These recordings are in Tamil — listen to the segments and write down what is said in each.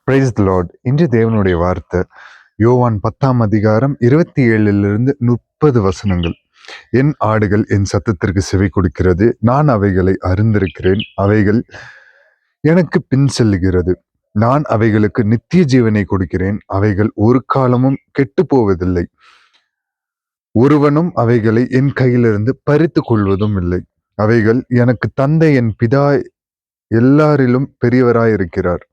Praise the Lord. இன்று தேவனுடைய வார்த்தை யோவான் 10:27-30 என் ஆடுகள் என் சத்தத்திற்கு செவி கொடுக்கிறது, நான் அவைகளை அறிந்திருக்கிறேன், அவைகள் எனக்கு பின் செல்லுகிறது, நான் அவைகளுக்கு நித்திய ஜீவனை கொடுக்கிறேன், அவைகள் ஒரு காலமும் கெட்டு போவதில்லை, ஒருவனும் அவைகளை என் கையிலிருந்து பறித்து கொள்வதும் இல்லை. அவைகள் எனக்கு தந்த என் பிதா எல்லாரிலும் பெரியவராயிருக்கிறார்.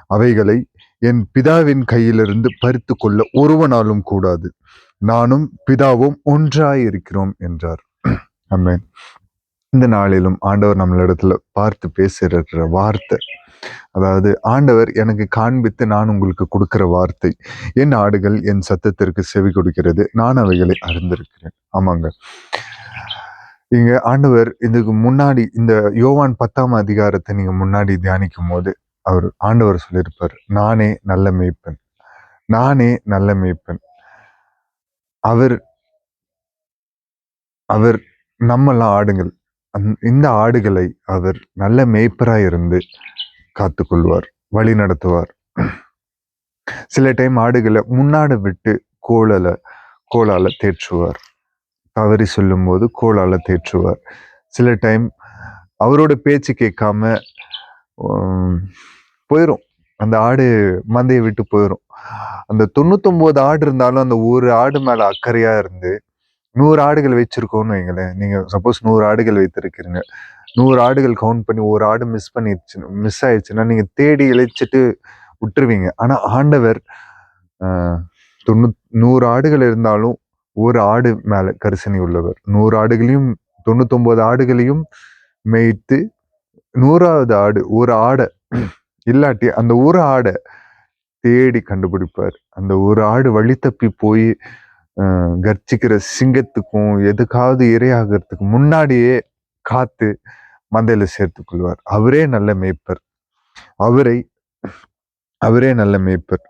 அவைகளை என் பிதாவின் கையிலிருந்து பறித்து கொள்ள ஒருவனாலும் கூடாது. நானும் பிதாவும் ஒன்றாயிருக்கிறோம் என்றார். ஆமென். இந்த நாளிலும் ஆண்டவர் நம்மளிடத்துல பார்த்து பேசுகிற வார்த்தை, அதாவது ஆண்டவர் எனக்கு காண்பித்து நான் உங்களுக்கு கொடுக்கிற வார்த்தை, என் ஆடுகள் என் சத்தத்திற்கு செவி கொடுக்கிறது, நான் அவைகளை அறிந்திருக்கிறேன். ஆமாங்க, இங்க ஆண்டவர் இதுக்கு முன்னாடி இந்த யோவான் 10 நீங்க முன்னாடி தியானிக்கும் போது ஆண்டவர் சொல்லியிருப்பார், நானே நல்ல மேய்ப்பன், நானே நல்ல மேய்ப்பன். அவர் அவர் நம்மெல்லாம் ஆடுகள். இந்த ஆடுகளை அவர் நல்ல மேய்ப்பராய் இருந்து காத்துக்கொள்வார், வழி நடத்துவார். சில டைம் ஆடுகளை முன்னாடி விட்டு கோலால தேற்றுவார், தவறி சொல்லும் போது கோலால தேற்றுவார். சில டைம் அவரோட பேச்சு கேட்காம போயிடும், அந்த ஆடு மந்தையை விட்டு போயிடும். அந்த 99 ஆடு இருந்தாலும் அந்த ஒரு ஆடு மேல அக்கறையா இருந்து 100 ஆடுகள் வச்சிருக்கோம்னு வைங்களேன். நீங்க சப்போஸ் 100 ஆடுகள் வைத்திருக்கிறீங்க, 100 ஆடுகள் கவுண்ட் பண்ணி ஒரு ஆடு மிஸ் ஆயிடுச்சுன்னா நீங்க தேடி இழைச்சிட்டு விட்டுருவீங்க. ஆனா ஆண்டவர் 100 ஆடுகள் இருந்தாலும் ஒரு ஆடு மேல கரிசனை உள்ளவர். 100 ஆடுகளையும் 99 ஆடுகளையும் மேய்த்து 100வது ஆடு ஒரு ஆடை இல்லாட்டி அந்த ஒரு ஆடை தேடி கண்டுபிடிப்பார். அந்த ஒரு ஆடு வழி தப்பி போய் கர்ச்சிக்கிற சிங்கத்துக்கும் எதுக்காவது இரையாகிறதுக்கு முன்னாடியே காத்து மந்தையில சேர்த்துக் கொள்வார். அவரே நல்ல மேய்ப்பர், அவரே நல்ல மேய்ப்பர்.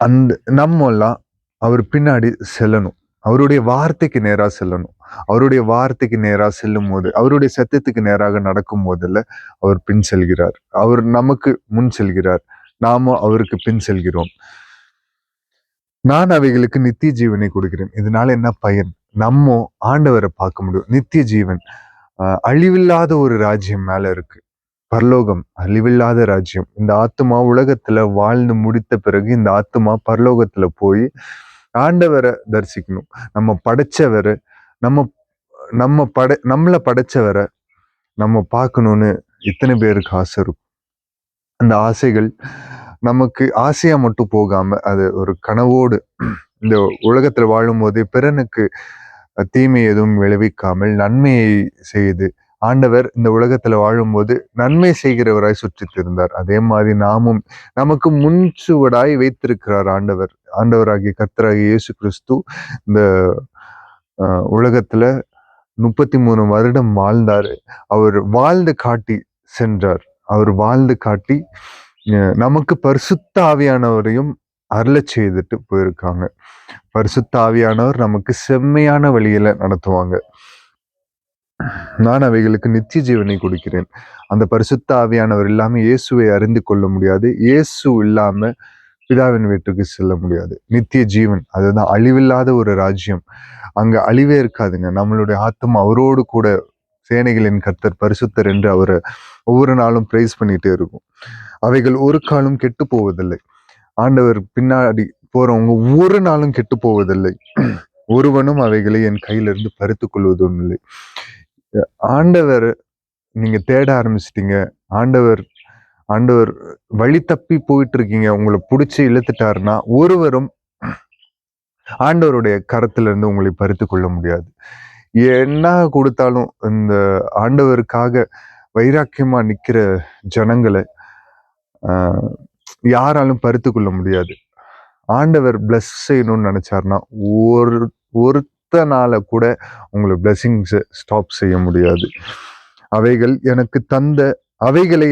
அந்த நம்ம எல்லாம் அவர் பின்னாடி செல்லணும், அவருடைய வார்த்தைக்கு நேரா செல்லணும். அவருடைய வார்த்தைக்கு நேரா செல்லும் போது, அவருடைய சத்தியத்துக்கு நேராக நடக்கும் போதில் அவர் பின் செல்கிறார். அவர் நமக்கு முன் செல்கிறார், நாம அவருக்கு பின் செல்கிறோம். நான் அவைகளுக்கு நித்திய ஜீவனை கொடுக்கிறேன். இதனால என்ன பயன்? நம்ம ஆண்டவரை பார்க்க முடியும். நித்திய ஜீவன், அழிவில்லாத ஒரு ராஜ்யம் மேல இருக்கு. பரலோகம் அழிவில்லாத ராஜ்யம். இந்த ஆத்மா உலகத்துல வாழ்ந்து முடித்த பிறகு இந்த ஆத்மா பரலோகத்துல போய் ஆண்டவரை தரிசிக்கணும். நம்ம படைச்சவரை, நம்மளை படைச்சவரை நம்ம பார்க்கணும்னு இத்தனை பேருக்கு ஆசை இருக்கும். அந்த ஆசைகள் நமக்கு ஆசையா மட்டும் போகாம அது ஒரு கனவோடு இந்த உலகத்துல வாழும் போதே பிறனுக்கு தீமை எதுவும் விளைவிக்காமல் நன்மையை செய்து ஆண்டவர் இந்த உலகத்துல வாழும்போது நன்மை செய்கிறவராய் சுற்றித் இருந்தார். அதே மாதிரி நாமும் நமக்கு முன்சுவடாய் வைத்திருக்கிறார் ஆண்டவராகிய கர்த்தராகிய இயேசு கிறிஸ்து. இந்த உலகத்துல 33 வருடம் வாழ்ந்தாரு. அவர் வாழ்ந்து காட்டி சென்றார். அவர் வாழ்ந்து காட்டி நமக்கு பரிசுத்த ஆவியானவரையும் அருளச் செய்துட்டு போயிருக்காங்க. பரிசுத்த ஆவியானவர் நமக்கு செம்மையான வழியில நடத்துவாங்க. நான் அவைகளுக்கு நித்திய ஜீவனை கொடுக்கிறேன். அந்த பரிசுத்த ஆவியானவர் இல்லாம இயேசுவை அறிந்து கொள்ள முடியாது. இயேசு இல்லாம பிதாவின் வீட்டுக்கு செல்ல முடியாது. நித்திய ஜீவன், அதுதான் அழிவில்லாத ஒரு ராஜ்யம். அங்க அழிவே இருக்காதுங்க. நம்மளுடைய ஆத்மா அவரோடு கூட சேனைகளின் கர்த்தர் பரிசுத்தர் என்று அவரை ஒவ்வொரு நாளும் பிரைஸ் பண்ணிட்டே இருக்கும். அவைகள் ஒரு காலம் கெட்டு போவதில்லை. ஆண்டவர் பின்னாடி போறவங்க ஒவ்வொரு நாளும் கெட்டு போவதில்லை. ஒருவனும் அவைகளை என் கையிலிருந்து பறித்து கொள்வதும் இல்லை. ஆண்டவர் நீங்க தேட ஆரம்பிச்சிட்டீங்க, ஆண்டவர் வழி தப்பி போயிட்டு இருக்கீங்க, உங்களை பிடிச்சி இழுத்துட்டாருன்னா ஒருவரும் ஆண்டவருடைய கரத்துல இருந்து உங்களை பறித்து கொள்ள முடியாது. என்ன கொடுத்தாலும் இந்த ஆண்டவருக்காக வைராக்கியமா நிக்கிற ஜனங்களை யாராலும் பறித்து கொள்ள முடியாது. ஆண்டவர் பிளஸ் செய்யணும்னு நினைச்சாருன்னா ஒருத்தனால கூட உங்களை பிளஸிங்ஸை ஸ்டாப் செய்ய முடியாது. அவைகளை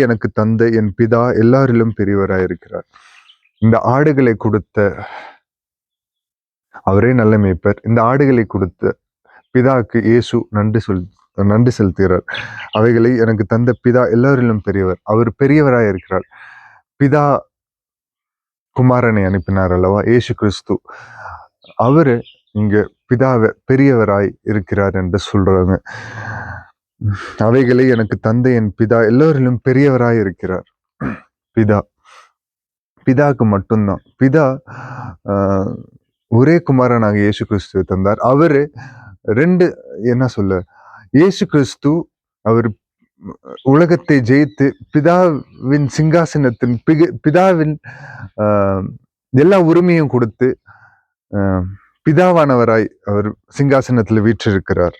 எனக்கு தந்த என் பிதா எல்லாரிலும் பெரியவராயிருக்கிறார். இந்த ஆடுகளை கொடுத்த அவரே நல்ல மேய்ப்பர். இந்த ஆடுகளை கொடுத்த பிதாவுக்கு இயேசு நன்றி நன்றி செலுத்துகிறார். அவைகளை எனக்கு தந்த பிதா எல்லாரிலும் பெரியவர். அவர் பெரியவராய் இருக்கிறார். பிதா குமாரனை அனுப்பினார் அல்லவா, இயேசு கிறிஸ்து. அவரு இங்க பிதாவை பெரியவராய் இருக்கிறார் என்று சொல்றாங்க. அவைகளை எனக்கு தந்த என் பிதா எல்லாரிலும் பெரியவராய் இருக்கிறார். பிதா பிதாக்கு மட்டும்தான். பிதா ஒரே குமாரனாக இயேசு கிறிஸ்துவை தந்தார். அவரு என்ன சொல்ல, இயேசு கிறிஸ்து அவர் உலகத்தை ஜெயித்து பிதாவின் சிங்காசனத்தின் பிதாவின் எல்லா உரிமையும் கொடுத்து பிதாவானவராய் அவர் சிங்காசனத்தில் வீற்றிருக்கிறார்.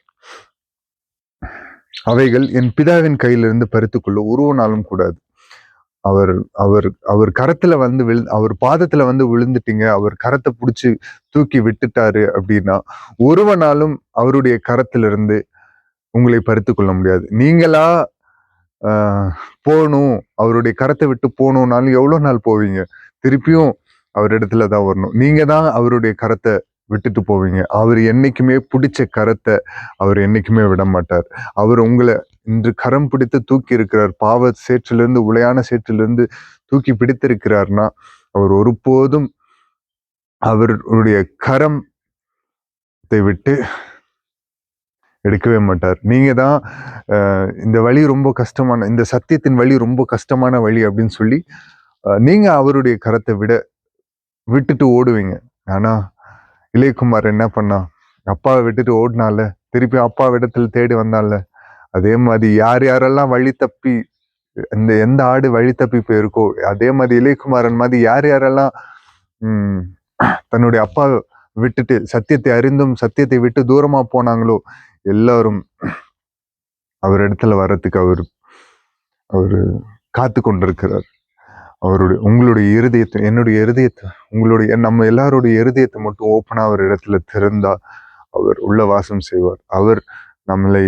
அவைகள் என் பிதாவின் கையிலிருந்து பறித்துக்கொள்ள ஒருவனாலும் கூடாது. அவர் அவர் அவர் கரத்துல வந்து அவர் பாதத்துல வந்து விழுந்துட்டீங்க, அவர் கரத்தை பிடிச்சி தூக்கி விட்டுட்டாரு அப்படின்னா ஒருவனாலும் அவருடைய கரத்திலிருந்து உங்களை பறித்து கொள்ள முடியாது. நீங்களா போகணும், அவருடைய கரத்தை விட்டு போகணும்னாலும் எவ்வளவு நாள் போவீங்க? திருப்பியும் அவர் இடத்துல தான் வரணும். நீங்க தான் அவருடைய கரத்தை விட்டுட்டு போவீங்க. அவர் என்னைக்குமே பிடிச்ச கரத்தை அவர் என்னைக்குமே விட மாட்டார். அவர் உங்களை இன்று கரம் பிடித்து தூக்கி இருக்கிறார். பாவ சேற்றிலிருந்து, உளையான சேற்றிலிருந்து தூக்கி பிடித்திருக்கிறார்னா அவர் ஒருபோதும் அவருடைய கரத்தை விட்டு எடுக்கவே மாட்டார். நீங்க தான் இந்த வழி ரொம்ப கஷ்டமான, இந்த சத்தியத்தின் வழி ரொம்ப கஷ்டமான வழி அப்படின்னு சொல்லி நீங்க அவருடைய கரத்தை விட்டுட்டு ஓடுவீங்க. ஆனா இளையகுமார் என்ன பண்ணா? அப்பாவை விட்டுட்டு ஓடினால, திருப்பி அப்பா இடத்துல தேடி வந்தால. அதே மாதிரி யாரெல்லாம் வழி தப்பி, எந்த ஆடு வழி தப்பி போயிருக்கோ, அதே மாதிரி இளையகுமாரன் மாதிரி யாரெல்லாம் தன்னுடைய அப்பா விட்டுட்டு சத்தியத்தை அறிந்தும் சத்தியத்தை விட்டு தூரமா போனாங்களோ எல்லாரும் அவர் இடத்துல வர்றதுக்கு அவரு காத்து கொண்டிருக்கிறார். உங்களுடைய இருதயத்தை, என்னுடைய இருதயத்தை, நம்ம எல்லாருடைய இருதயத்தை மட்டும் ஓப்பனா அவர் இடத்துல திறந்தா அவர் உள்ள வாசம் செய்வார். அவர் நம்மளை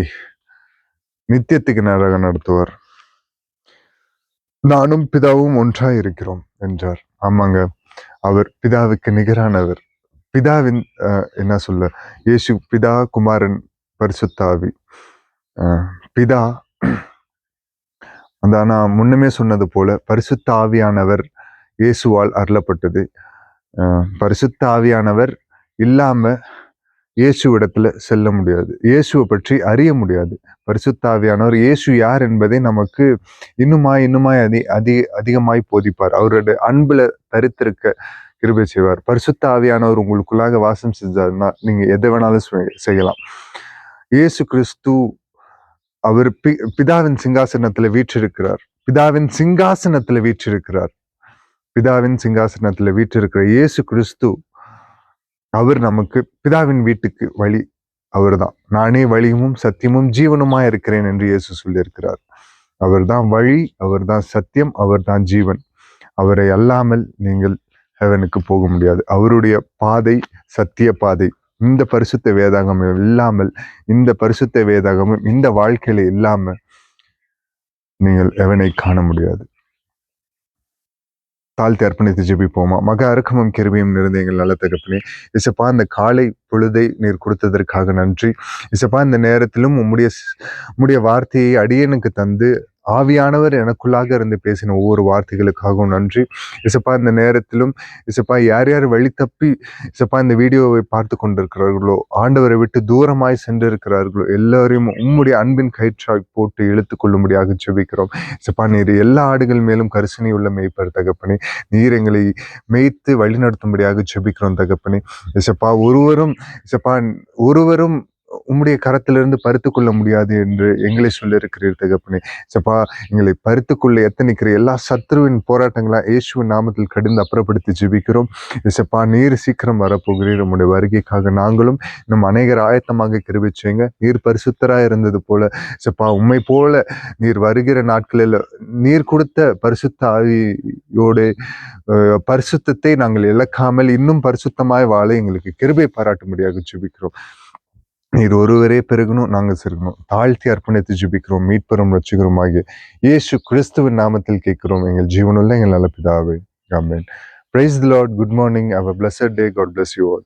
நித்தியத்துக்கு நேராக நடத்துவார். நானும் பிதாவும் ஒன்றாய் இருக்கிறோம் என்றார். ஆமாங்க, அவர் பிதாவுக்கு நிகரானவர். பிதாவின் என்ன சொல்ல, இயேசு பிதா, குமாரன், பரிசுத்த ஆவி. பிதா அந்த நான் முன்னமே சொன்னது போல பரிசுத்த ஆவியானவர் இயேசுவால் அருளப்பட்டது. பரிசுத்த ஆவியானவர் இல்லாம இயேசுவிடத்துல செல்ல முடியாது, இயேசுவை பற்றி அறிய முடியாது. பரிசுத்த ஆவியானவர் இயேசு யார் என்பதை நமக்கு இன்னுமாய் அதிகமாய் போதிப்பார். அவருடைய அன்புல தரித்திருக்க கிருபை செய்வார். பரிசுத்த ஆவியானவர் உங்களுக்குள்ளாக வாசம் செஞ்சாருன்னா நீங்க எதை வேணாலும் செய்யலாம். இயேசு கிறிஸ்து அவர் பிதாவின் சிங்காசனத்துல வீற்றிருக்கிறார். பிதாவின் சிங்காசனத்துல வீற்றிருக்கிற இயேசு கிறிஸ்து அவர் நமக்கு பிதாவின் வீட்டுக்கு வழி. அவர்தான் நானே வழியும் சத்தியமும் ஜீவனுமா இருக்கிறேன் என்று இயேசு சொல்லியிருக்கிறார். அவர்தான் வழி, அவர்தான் சத்தியம், அவர்தான் ஜீவன். அவரை அல்லாமல் நீங்கள் ஹெவனுக்கு போக முடியாது. அவருடைய பாதை சத்திய பாதை. இந்த பரிசுத்த வேதாகமம் இல்லாமல், இந்த பரிசுத்த வேதாகமம் இந்த வாழ்க்கையில இல்லாம நீங்கள் எவனை காண முடியாது. தாழ்த்தி அர்ப்பணித்து ஜெபிப்போமா. மக அரக்கமும் கிருபையும் நிறைந்த எங்கள் நல்ல தகப்பனே, இசப்பா இந்த காலை பொழுதை நீர் கொடுத்ததற்காக நன்றி. இசப்பா இந்த நேரத்திலும் உம்முடைய வார்த்தையை அடியனுக்கு தந்து ஆவியானவர் எனக்குள்ளாக இருந்து பேசின ஒவ்வொரு வார்த்தைகளுக்காகவும் நன்றி. இசப்பா இந்த நேரத்திலும் இசப்பா யார் வழி தப்பி இசப்பா இந்த வீடியோவை பார்த்து கொண்டிருக்கிறார்களோ, ஆண்டவரை விட்டு தூரமாய் சென்றிருக்கிறார்களோ, எல்லாரையும் உம்முடைய அன்பின் கயிற்றாய் போட்டு இழுத்து கொள்ளும்படியாக ஜெபிக்கிறோம். இசப்பா நீர் எல்லா ஆடுகள் மேலும் கரிசனை உள்ள மேய்ப்பர் தகப்பனே. நீர் எங்களை மேய்த்து வழி நடத்தும்படியாக ஜெபிக்கிறோம் தகப்பனே. இசப்பா ஒருவரும் உம்முடைய கரத்திலிருந்து பறித்து கொள்ள முடியாது என்று எங்களை சொல்லியிருக்கிறீர் தகப்பனே. சப்பா எங்களை பறித்துக்கொள்ள எத்தனைக்கிற எல்லா சத்ருவின் போராட்டங்களா இயேசுவின் நாமத்தில் கடிந்து அப்புறப்படுத்தி ஜெபிக்கிறோம். சப்பா நீர் சீக்கிரம் வரப்போகிறீர். உம்முடைய வருகைக்காக நாங்களும் இன்னும் அநேகர் ஆயத்தமாக கிருபை செய்யுங்க. நீர் பரிசுத்தராக இருந்தது போல சப்பா உம்மை போல நீர் வருகிற நாட்களில் நீர் கொடுத்த பரிசுத்த ஆவியோடு பரிசுத்தத்தை நாங்கள் இழக்காமல் இன்னும் பரிசுத்தமாய் வாழ எங்களுக்கு கிருபை பாராட்டும்படியாக ஜெபிக்கிறோம். நீர் ஒருவரே பெருகணும், நாங்கள் சிறுகணும். தாழ்த்தி அர்ப்பணித்து ஜெபிக்கிறோம். மீட்பெரும் ரட்சிகரும் ஆகிய இயேசு கிறிஸ்துவின் நாமத்தில் கேட்கிறோம் எங்கள் ஜீவனுள்ள எங்கள் நல்ல பிதாவே. ஆமென். Praise the Lord. Good morning. Have a blessed day. God bless you all.